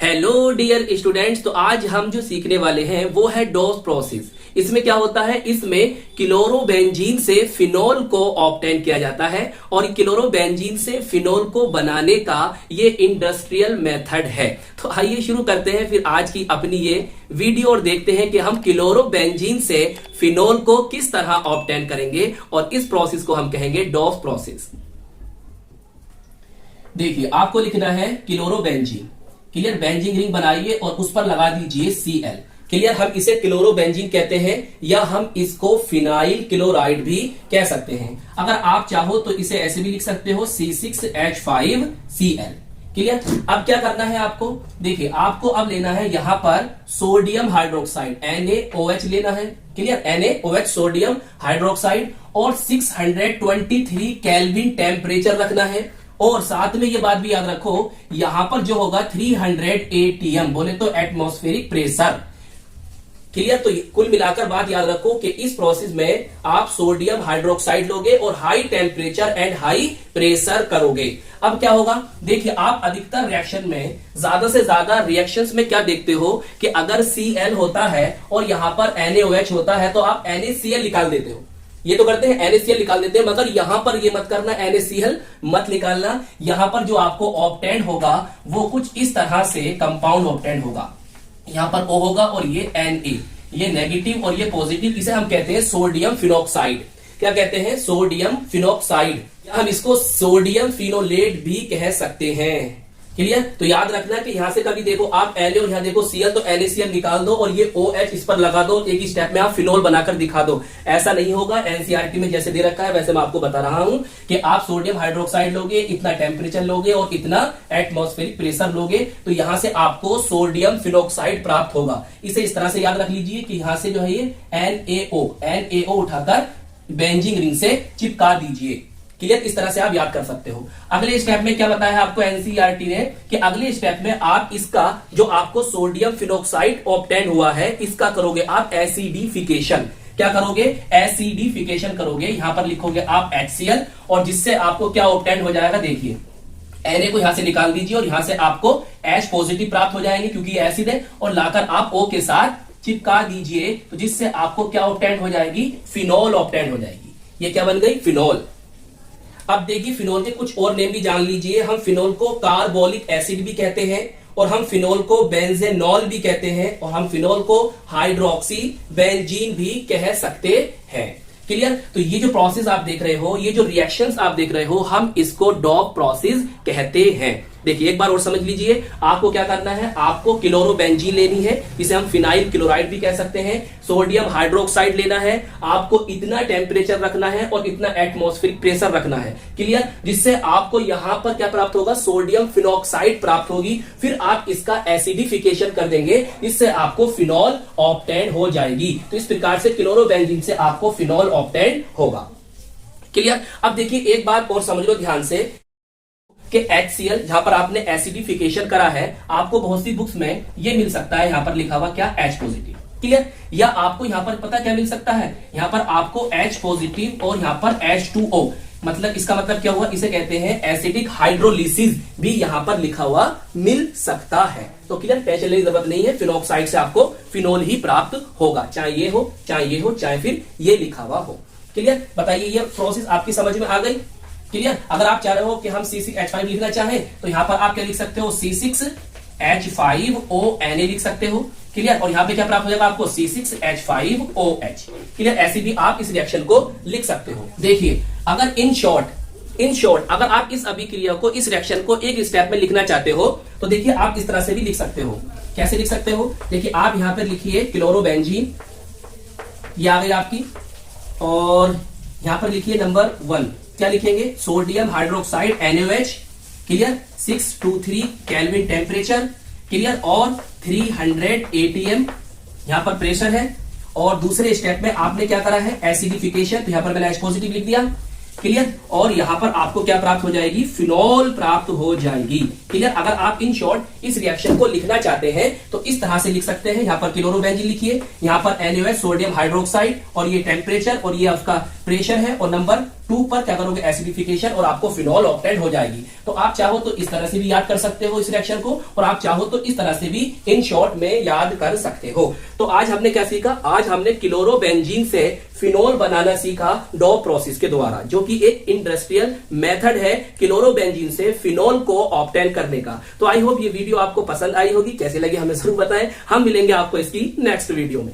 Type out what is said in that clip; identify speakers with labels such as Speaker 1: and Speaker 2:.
Speaker 1: Hello dear students. तो आज हम जो सीखने वाले हैं वो है डॉस प्रोसेस। इसमें क्या होता है, इसमें क्लोरोबेंजीन से फिनोल को ऑब्टेन किया जाता है और क्लोरोबेंजीन से फिनोल को बनाने का ये इंडस्ट्रियल मेथड है। तो आइए शुरू करते हैं फिर आज की अपनी ये वीडियो और देखते हैं कि हम क्लोरोबेंजीन से फिनोल को किस तरह ऑब्टेन करेंगे और इस प्रोसेस को हम कहेंगे डॉस प्रोसेस। देखिए, आपको लिखना है क्लोरोबेंजीन। क्लियर, बेंजीन रिंग बनाइए और उस पर लगा दीजिए Cl। क्लियर, हम इसे क्लोरोबेंजीन कहते हैं या हम इसको फिनाइल क्लोराइड भी कह सकते हैं। अगर आप चाहो तो इसे ऐसे भी लिख सकते हो C6H5Cl। क्लियर, अब क्या करना है आपको, देखिए आपको अब लेना है यहां पर सोडियम हाइड्रोक्साइड NaOH लेना है। क्लियर, NaOH सोडियम हाइड्रोक्साइड और 623 केल्विन टेम्परेचर रखना है। और साथ में ये बात भी याद रखो, यहां पर जो होगा 300 atm, बोले तो एटमॉस्फेरिक प्रेशर। क्लियर, तो कुल मिलाकर बात याद रखो कि इस प्रोसेस में आप सोडियम हाइड्रोक्साइड लोगे और high temperature and high pressure करोगे। अब क्या होगा, देखिए आप अधिकतर रिएक्शन में ज्यादा से ज्यादा रिएक्शंस में क्या देखते हो कि अगर Cl होता है और यहां पर NaOH होता है तो आप NaCl निकाल देते हो। ये तो करते हैं, NaCl निकाल देते हैं, मगर यहां पर ये मत करना, NaCl मत निकालना। यहां पर जो आपको ऑब्टेन होगा वो कुछ इस तरह से कंपाउंड ऑब्टेन होगा। यहां पर O होगा और ये Na, ये नेगेटिव और ये पॉजिटिव। इसे हम कहते हैं सोडियम फिनॉक्साइड। क्या कहते हैं, सोडियम फिनॉक्साइड। हम इसको सोडियम फिनोलेट भी कह सकते हैं। क्लियर, तो याद रखना कि यहां से कभी देखो आप Na और यहां देखो Cl, तो NaCl निकाल दो और ये OH इस पर लगा दो, एक ही स्टेप में आप फिनोल बनाकर दिखा दो। ऐसा नहीं होगा, एनसीईआरटी में जैसे दे रखा है वैसे मैं आपको बता रहा हूं कि आप सोडियम हाइड्रोक्साइड लोगे, इतना टेम्परेचर लोगे और इतना एटमॉस्फेरिक प्रेशर लोगे, तो यहां से आपको सोडियम फिनॉक्साइड प्राप्त होगा। इसे इस तरह से याद रख लीजिए कि यहां से जो है ये NaO उठाकर बेंजीन रिंग से चिपका दीजिए। क्लियर, इस तरह से आप याद कर सकते हो। अगले स्टेप में क्या बताया आपको एनसीईआरटी ने कि अगले स्टेप में आप इसका जो आपको सोडियम फिनॉक्साइड ऑब्टेन हुआ है इसका करोगे आप एसिडिफिकेशन। क्या करोगे, एसिडिफिकेशन करोगे। यहां पर लिखोगे आप HCl और जिससे आपको क्या ऑब्टेन हो जाएगा, देखिए Na को यहां से निकाल दीजिए और यहां से आपको H पॉजिटिव प्राप्त हो जाएंगे क्योंकि एसिड है, और लाकर आप O के साथ चिपका दीजिए, तो जिससे आपको क्या ऑब्टेन हो जाएगी, फिनोल ऑब्टेन हो जाएगी। ये क्या बन गई, फिनोल। अब देखिए फिनोल के कुछ और नेम भी जान लीजिए। हम फिनोल को कार्बोलिक एसिड भी कहते हैं और हम फिनोल को बेंजेनॉल भी कहते हैं और हम फिनोल को हाइड्रोक्सी बेंजीन भी कह सकते हैं। क्लियर, तो ये जो प्रोसेस आप देख रहे हो, ये जो रिएक्शंस आप देख रहे हो, हम इसको डॉप प्रोसेस कहते हैं। देखिए एक बार और समझ लीजिए, आपको क्या करना है, आपको क्लोरोबेंजीन लेनी है, इसे हम फिनाइल क्लोराइड भी कह सकते हैं। सोडियम हाइड्रोक्साइड लेना है, आपको इतना टेम्परेचर रखना है और इतना एटमॉस्फेरिक प्रेशर रखना है। क्लियर, जिससे आपको यहां पर क्या प्राप्त होगा, सोडियम फिनॉक्साइड प्राप्त होगी। फिर आप इसका एसिडिफिकेशन कर देंगे, इससे आपको फिनोल ऑब्टेन हो जाएगी। तो इस प्रकार से क्लोरोबेंजीन से आपको फिनोल ऑब्टेन होगा। क्लियर, अब देखिए एक बात और समझ लो ध्यान से कि HCl जहां पर आपने एसिडिफिकेशन करा है, आपको बहुत सी बुक्स में ये मिल सकता है, यहां पर लिखा हुआ क्या, H पॉजिटिव। क्लियर, या आपको यहां पर पता क्या मिल सकता है, यहां पर आपको H पॉजिटिव और यहां पर H2O, मतलब इसका मतलब क्या हुआ, इसे कहते हैं एसिडिक हाइड्रोलिसिस भी यहां पर लिखा हुआ मिल सकता है। तो क्लियर, टेंशन लेने की जरूरत नहीं है, फिनॉक्साइड से आपको फिनोल ही प्राप्त होगा, चाहे ये हो चाहे ये हो चाहे फिर ये लिखा हुआ हो। क्लियर, बताइए ये प्रोसेस आपकी समझ में आ गई। क्लियर, अगर आप चाह रहे हो कि हम C6H5 लिखना चाहें तो यहां पर आप क्या लिख सकते हो, C6H5ONa लिख सकते हो। क्लियर, और यहां पे क्या प्राप्त हो जाएगा आपको, C6H5OH। क्लियर, ऐसे भी आप इस रिएक्शन को लिख सकते हो। देखिए अगर इन शॉर्ट अगर आप इस अभिक्रिया को, इस रिएक्शन को एक स्टेप में लिखना चाहते हो तो देखिए आप इस तरह से भी लिख सकते हो। कैसे लिख सकते हो, देखिए आप यहां पर लिखिए क्लोरोबेंजीन, ये आ गई आपकी, और यहां पर लिखिए नंबर 1, क्या लिखेंगे, sodium hydroxide NaOH। Clear, 623 kelvin temperature. Clear, और 300 atm यहां पर प्रेशर है। और दूसरे स्टेप में आपने क्या करा है, एसिडिफिकेशन, तो यहां पर मैंने H पॉजिटिव लिख दिया। क्लियर, और यहां पर आपको क्या प्राप्त हो जाएगी, फिनोल प्राप्त हो जाएगी। क्लियर, अगर आप इन शॉर्ट इस रिएक्शन को लिखना चाहते हैं तो इस तरह से लिख सकते हैं। यहां पर क्लोरोबेंजीन लिखिए, यहां पर NaOH सोडियम हाइड्रोक्साइड और ये टेम्परेचर और ये उसका प्रेशर है, और नंबर 2 पर क्या करोगे एसिडिफिकेशन और आपको फिनॉल ऑक्टेट हो जाएगी। तो आप चाहो तो इस तरह से भी याद कर सकते हो इस रिएक्शन को, और आप चाहो तो इस तरह से भी इन शॉर्ट में याद कर सकते हो। तो आज हमने क्या सीखा, आज हमने क्लोरोबेंजीन से फिनॉल बनाना सीखा डॉप प्रोसेस के द्वारा, जो कि एक इंडस्ट्रियल मेथड है क्लोरोबेंजीन से फिनॉल को ऑब्टेन करने का। तो आई होप ये वीडियो आपको पसंद आई होगी, कैसे लगी हमें जरूर बताएं। हम मिलेंगे आपको इसकी नेक्स्ट वीडियो में।